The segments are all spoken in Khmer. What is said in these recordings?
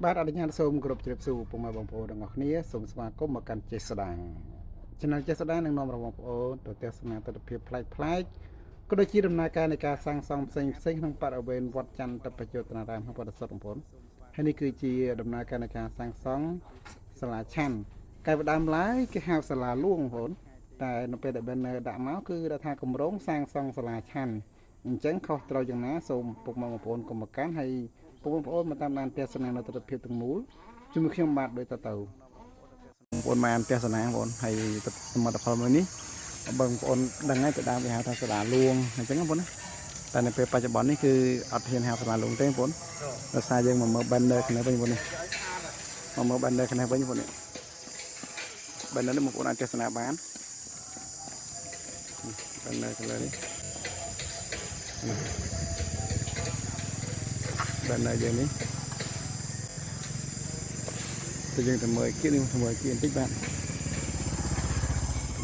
បាទអនុញ្ញាតសូមគោរពជ្រាបសួរពុកម៉ែបងប្អូនទាំងអស់គ្នាសូមស្វាគមន៍មកកាន់ចេស្តាចំណុចចេស្តានឹងនាំបងប្អូនទៅទស្សនាទស្សនភាពប្លែកក៏ដូចជាដំណើរការនៃការសាងសង់ផ្សេងក្នុងបរិវេណវត្តច័ន្ទបច្ចុប្បន្នរាមក្នុងបរិសុទ្ធបងប្អូនហើយនេះគឺជាដំណើរការនៃការសាងសង់សាលាឆាន់កាយផ្ដើមឡើយគេហៅសាលាលួងបងប្អូនតែនៅពេលដែលបានដាក់មកគឺថាគម្រោងសាងសង់សាលាឆាន់អញ្ចឹងខុសត្រូវយ៉ាងណាសូមពុកម៉ែបងប្អូនកុំមកកាន់ហើយបងប្អូនមកតាមដានទស្សនានៅទស្សនភាពទាំងមូលជាមួយខ្ញុំបាទដូចតទៅបងប្អូនបានទស្សនាបងប្អូនហើយសមិទ្ធផលមួយនេះបងប្អូនដឹងហើយទៅដើមគេហៅថាសាលាលួងអញ្ចឹងបងប្អូនណាតែនៅពេលបច្ចុប្បន្ននេះគឺអត់ហ៊ានហៅសាលាលួងទេបងប្អូនដោយសារយើងមកមើល banner គ្នាវិញបងប្អូននេះមកមើល banner គ្នាវិញបងប្អូននេះ banner នេះបងប្អូនអាចទស្សនាបាន banner ខាងលើនេះ banner យើងនេះទៅយើងទៅមើលគៀននេះមើលគៀនបន្តិចបាទ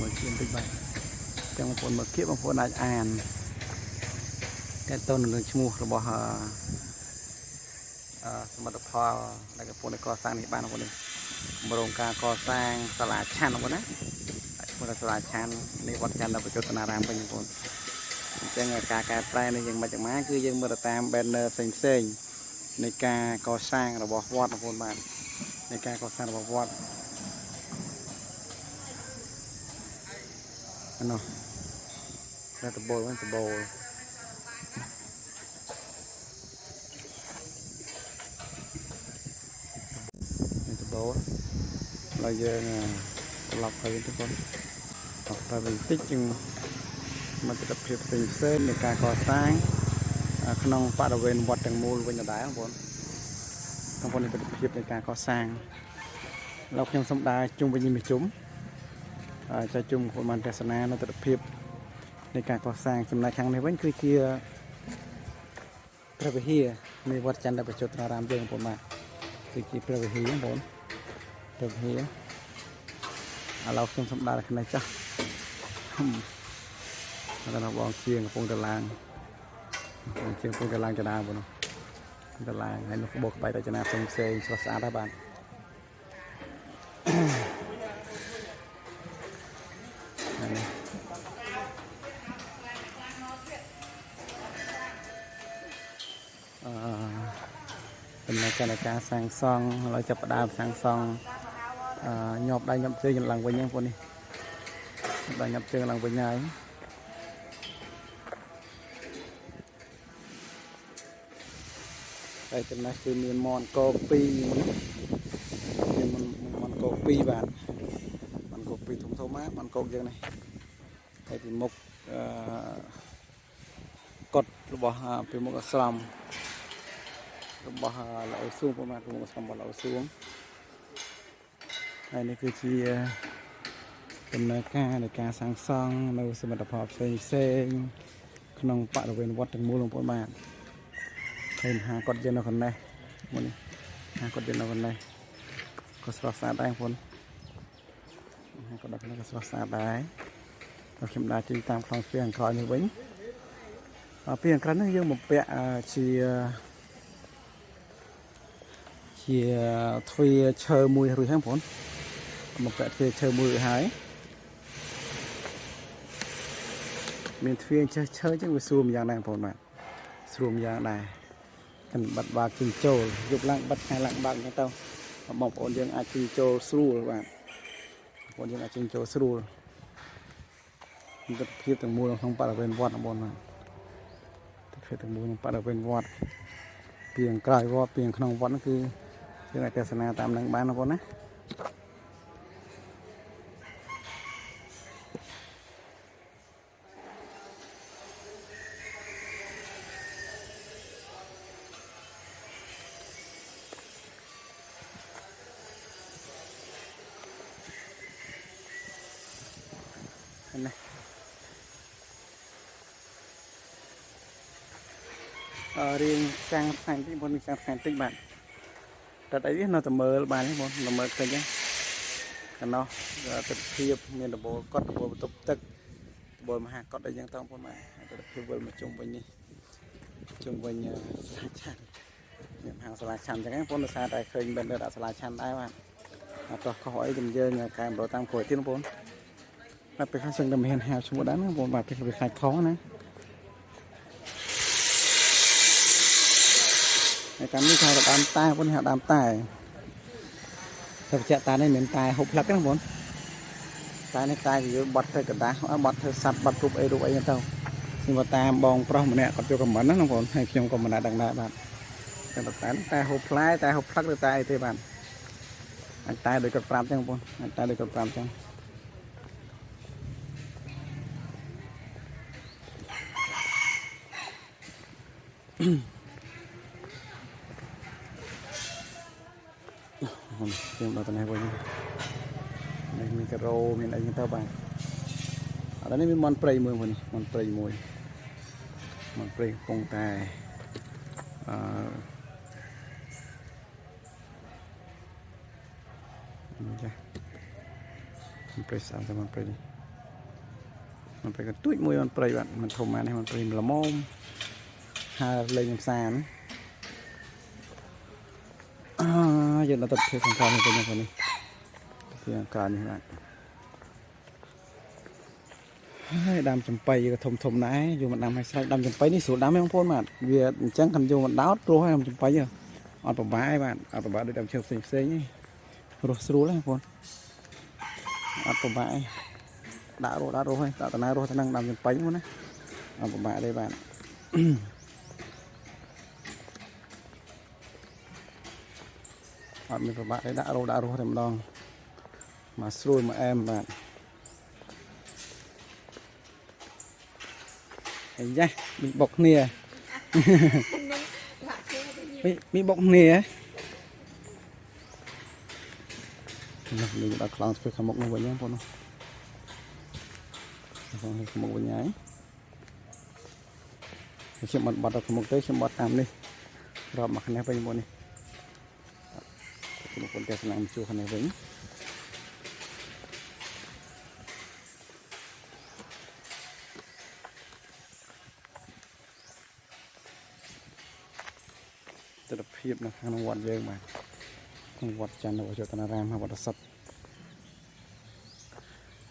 មើលគៀនបន្តិចបាទចឹងបងប្អូនមើលគៀនបងប្អូនអាចអានតែតើនឹងឈ្មោះរបស់សមិទ្ធផលដែលកំពុងតែកសាងនេះបានបងប្អូននេះគម្រោងការកសាងសាលាឆាន់បងប្អូនណាឈ្មោះថាសាលាឆាន់នេះវត្តច័ន្ទបច្ចុប្បន្នរាមវិញបងប្អូនអញ្ចឹងការកែប្រែនេះយើងមិនចាំមកគឺយើងមើលទៅតាម banner ផ្សេងនៃការកសាងរបស់វត្តបងប្អូនបាទនៃការកសាងរបស់វត្តនោះតែតបូលវិញតបូលតបូលហើយយើងត្រឡប់ទៅវិញទៅបងតែបន្តិចជាងមកទស្សនភាពផ្សេងនៃការកសាងក្នុងបរិវេណវត្តទាំងមូលវិញដដែលបងប្អូននេះទស្សនភាពនៃការកសាងលោកខ្ញុំសូមដើរជុំវិញនេះជុំចែកជុំខ្លួនបានទស្សនានៅទស្សនភាពនៃការកសាងចំណែកខាងនេះវិញគឺជាព្រះវិហារនៃវត្តច័ន្ទបច្ចុប្បន្នរាមយើងបងប្អូនបាទគឺជាព្រះវិហារបងប្អូនព្រះវិហារឥឡូវខ្ញុំសូមដើរខាងនេះចាស់ដល់បងជាងកំពុងតឡើងបងជាងកំពុងតឡើងចដាបងនោះតឡើងហើយនោះក្បោះក្បាច់រចនាផ្សេងស្រស់ស្អាតដែរបាទដំណើរការនៃការសាងសង់ហើយចាប់ផ្ដើមសាងសង់ញាប់ដៃញាប់ជើងឡើងវិញហ្នឹងបងនេះដៃញាប់ជើងឡើងវិញហើយហើយចំណេះគឺមានមនក2មានមនក2បាទមនក2ធំណាមនកយើងនេះហើយពីមុខកុដរបស់ពីមុខអាស្រមរបស់ល្អសួងប្រមាណពីមុខអាស្រមរបស់ល្អសួងហើយនេះគឺជាដំណើរការនៃការសាងសង់នៅសមិទ្ធផលផ្សេងក្នុងបរិវេណវត្តទាំងមូលបងប្អូនបាទឃើញហាគាត់យើងនៅកន្លែងមុននេះហាគាត់យើងនៅកន្លែងក៏ស្រស់ស្អាតដែរបងប្អូនហាគាត់ដល់កន្លែងក៏ស្រស់ស្អាតដែរហើយខ្ញុំដើរជិះតាមខ្លងស្ពានខាងក្រោយនេះវិញពីខាងក្រៅនេះយើងបំពាក់ជាទ្វារឈើមួយរួចហើយបងប្អូនបំពាក់ទ្វារឈើមួយរួចហើយមានទ្វារឈើចឹងវាស្រួលម្យ៉ាងដែរបងប្អូនបាទស្រួលម្យ៉ាងដែរកាន់បាត់បើកជិះចូលយប់ឡើងបាត់ថ្ងៃឡើងបើកអញ្ចឹងទៅបងប្អូនយើងអាចជិះចូលស្រួលបាទបងប្អូនយើងអាចជិះចូលស្រួលទស្សនភាពទាំងមូលក្នុងបរិវេណវត្តបងប្អូនបាទទស្សនភាពទាំងមូលក្នុងបរិវេណវត្តពីខាងក្រៅវត្តពីខាងក្នុងវត្តនោះគឺយើងអាចទស្សនាតាមនឹងបានបងប្អូនណានេះរៀងចាំងផ្សាយតិចបងចាំងផ្សាយតិចបាទតែអីនេះនៅតែមើលបានទេបងនៅមើលឃើញទេកណ្ដោះទិដ្ឋភាពមានដបូលកត់ដបូលបន្ទប់ទឹកដបូលមហាកត់អីយ៉ាងទៅបងប្អូនបាទទិដ្ឋភាពវិលមកជុំវិញនេះជុំវិញសាឆាន់ Niệm hàng sala chăn chẳng bốn xa tại khơi bên đây đã sala chănได้bạnก็ขอให้ดำเนินการโดยตามกฎที่น้องผมมาไปข้าศึกดำเนินหาสมุดนั้นนะผมมาไปขายของนะในการนี้ชาวดำตายพวกนี้ดำตายถ้าจะตายในเหมือนตายหกหลักนะผมตายในตายอยู่บัดเธอกระดาษบัดเธอสัตว์บัดรูปไอ้เท่าซึ่งว่าตายบองปลอมเนี่ยก็จะกำมันนะน้องผมให้เพียงกำมันดังได้บ้างแต่ตายหกหลักตายหกหลักหรือตายที่บ้านanh ta được cột pram chẳng không anh ta được cột pram chẳng xem đó tao này coi này mình cái rô mình anh tao bạn ở đây mình món prey mùi mình món prey mùi món prey phong tàiมันไปสามแต่มันไปดิมันไปกันตุ้ยมวยมันไปแบบมันโทรมาให้มันไปละมุมหาเลยยังสารยังเราตัดเชือกของการเป็นยังไงนี่เชือกการนี่แหละดำจำไปก็ทมไหนอยู่มันดำให้ใส่ดำจำไปนี่สูดดำไม่ต้องพ่นมาเวียจังคันอยู่มันดาวตัวให้ดำจำไปเยอะเอาปะบ้าไอ้บ้านเอาปะบ้าด้วยดำเชือกเซ็งนี่รู้แล้วพ่นเอาปะบ้าđã rồi thôi tạo tận này rồi năng làm bánh luôn đấy một bạn đây bạn mình bạn đấy đã rồi thèm đòn mà xui mà em bạn thấy chưa bị bọc nè bị bọc nè mình đã làm phải không một người vậy nhá con không một bên nhái xem mặt bật được một cái xem bật làm đi rồi mặc này phải mua đi một con tép làm chua này vớiจะดับเพียบนะทางวัดเยอะมากทางวัดจันทร์วัดเจตนารามวัดสัต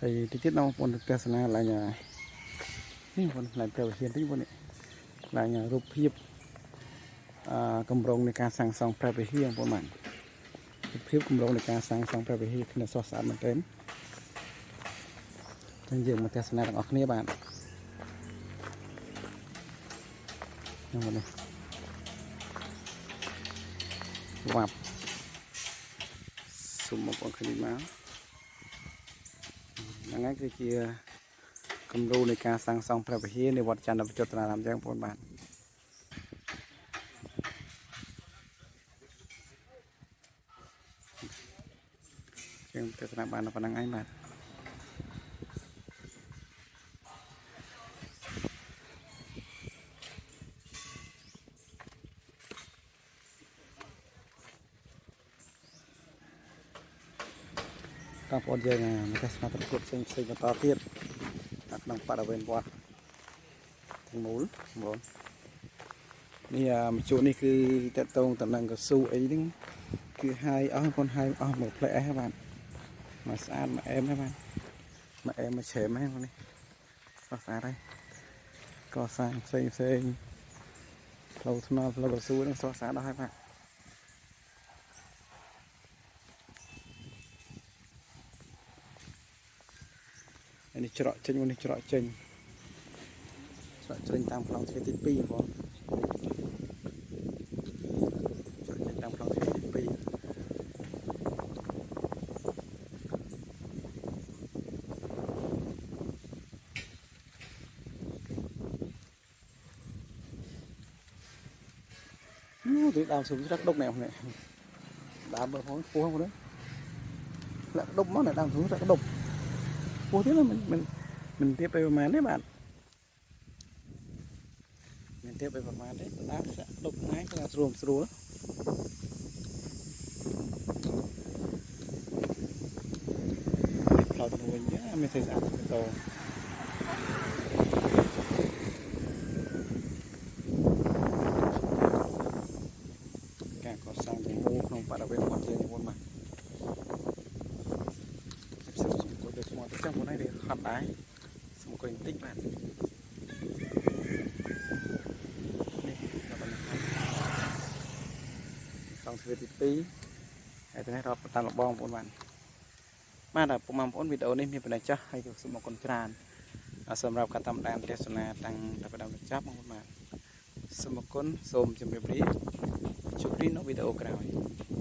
thì tiết nào còn được cái này là nhàนี่คนหลายประเทศที่วันนี้หลายอย่างรูปเพียบกำลังในการสั่งสองประเทศประมาณรูปเพียบกำลังในการสั่งสองประเทศขณะสอดสารมันเต็มจังเยี่ยมมาแต่สนามออกนี้บ้านนี่วันนี้วับสุ่มมาปนคดีมาดังนั้นคือ กำรูในการสั่งสองพระพิธีในวัดจันทร์ประจตนารามแจ้งปนบาทเชิงเทศนาบาลพนังไอ้บาทต้องปนเยอะไงมันก็สามารถกดเซ็งมาต่อเทียบนังปลาเวนวัดทางมูลบนนี่จุดนี้คือแต่ตรงตำแหน่งกับสู้ไอ้นี่คือhai con hai một plei các bạn mà sát mà em các bạn mà em mà chém hết con đi có xa đây có sang xây lâu thua lâu cóสู้đang so sát đó các bạnนี่เจาะเจนวันนี้เจาะเจนตามคลองเทติปีก่อนเจาะเจนตามคลองเทติปีtừ đào xuống rất đục này này đào bờ phối phù không đấy lại đục món này đào xuống rất đục phù thế là mình tiếpไปประมาณđấy bạn mình tiếpไปประมาณđấy đào sẽ đục ngay là sườnเราต้องวิ่งเนี่ยไม่ใช่สารโต បាទដល់ពេលមកជាងមុនមកសុំអង្គុយទៅស្មោះទៅចាំមុនហើយហត់ដែរសុំអង្គុយបន្តិចបាទនេះដល់បណ្ណាសងទ្វារទី2ហើយថ្ងៃរាប់តាមលបងបងប្អូនបាទដល់ពុកម៉ែបងប្អូនវីដេអូនេះមានប៉ុណ្ណេះចាស់ហើយក៏សូមអរគុណច្រើនសម្រាប់ការតាមដានទស្សនាតាំងតែផ្ដើមដល់ចប់បងប្អូនបាទសូមអរគុណសូមជម្រាបលាជួបគ្នានៅវីដេអូក្រោយ